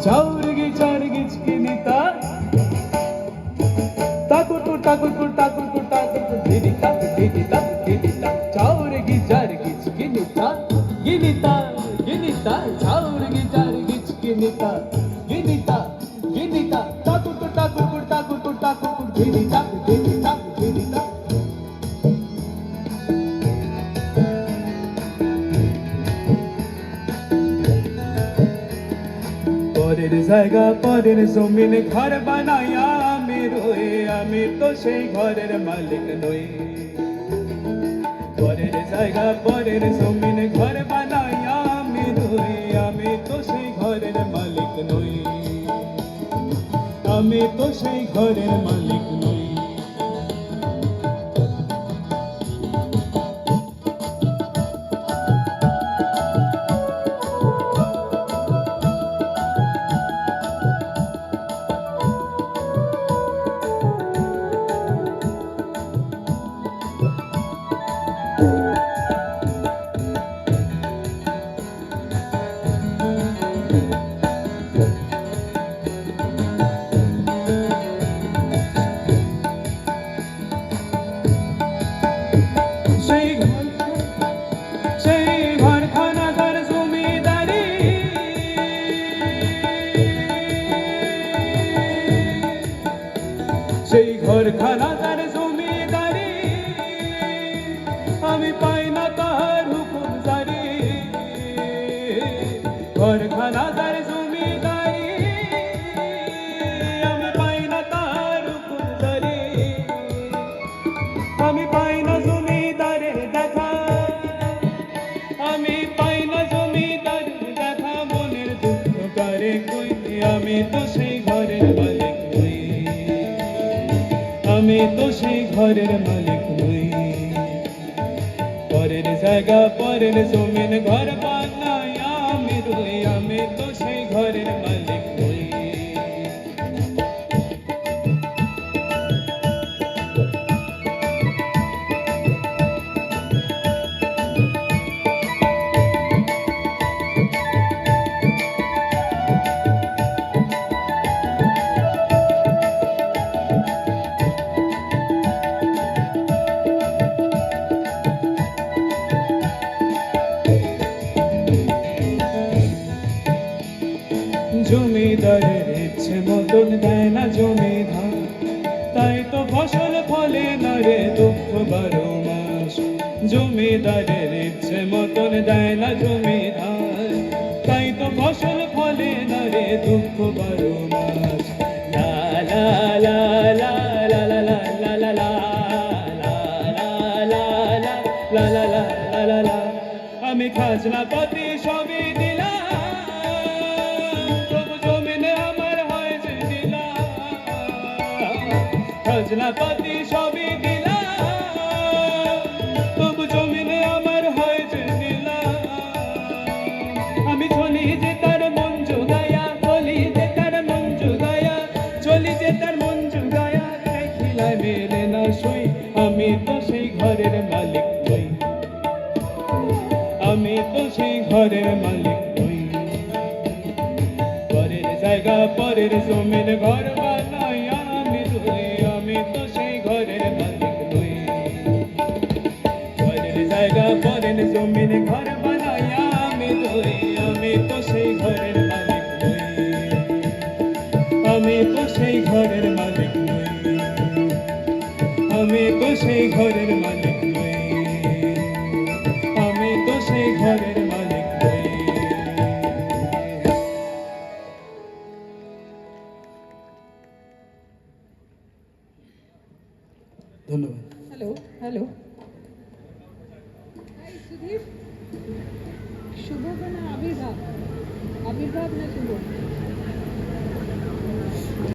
চাউরগি চারগিচকি নিতা তাকুটু টাকুটু টাকুটু টাকুটু দিদিতা দিদিতা দিদিতা চাউরগি চারগিচকি নিতা গিনিতা গিনিতা চাউরগি চারগিচকি নিতা গিনিতা গিনিতা টাকুটু টাকুটু টাকুটু টাকুটু দিদিতা দিদিতা দিদিতা পরের জায়গা পরের জমিনে ঘর বানাইয়া আমি রই আমি তো সেই ঘরের মালিক নই পরের জায়গা পরের জমিনে ঘর বানাইয়া আমি রই আমি তো সেই ঘরের মালিক নই আমি তো সেই ঘরের মালিক নই সেই ঘরখানা তার জমিদারি আমি পাই না তার হুকুম জারি ঘরখানা তার জমিদারি আমি পাই না তার হুকুম জারি আমি পাই না জমিদারের দেখা আমি পাই না জমিদারের দেখা মনের দুঃখ করে কই আমি তো সেই ঘরের মালিক আমি তো সেই ঘরের মালিক নই পরের জায়গা পরের জমিন ঘর বানাই আমি রই আমি তো সেই ঘরের মালিক নই জমিদারের ইচ্ছে মতন দেয় না জমি ধান তাই তো ফসল ফলে না রে দুঃখ 12 মাস জমিদারের ইচ্ছে মতন দেয় না জমি ধান তাই তো ফসল ফলে না রে দুঃখ 12 মাস লা লা লা লা লা লা লা লা লা লা লা লা লা আমি খাজনা পাতি সবই দিলাম খাজনাপাতি সবই দিলাম তবু জমিনে আমার হয় যে দিলাম আমি চলি যে তার মন জুগায়া চলি যে তার মন জুগায়া চলি যে তার মন জুগায়া খিলায় মেলে না সই আমি তো সেই ঘরের মালিক নই আমি তো সেই ঘরের মালিক নই পরের জায়গা পরের জমিন ঘর বানাই আমি রই আমি তো সেই ঘরের মালিক নই পরের জায়গা পরের জমিন ঘর বানাই আমি রই আমি তো সেই ঘরের মালিক নই আমি তো সেই ঘরের মালিক নই আমি তো সেই ঘরের মালিক নই আমি তো সেই ঘরের মালিক নই ধন্যবাদ হ্যালো হ্যালো হাই সুদীপ শুভ না আবির্ভাব আবির্ভাব না শুভ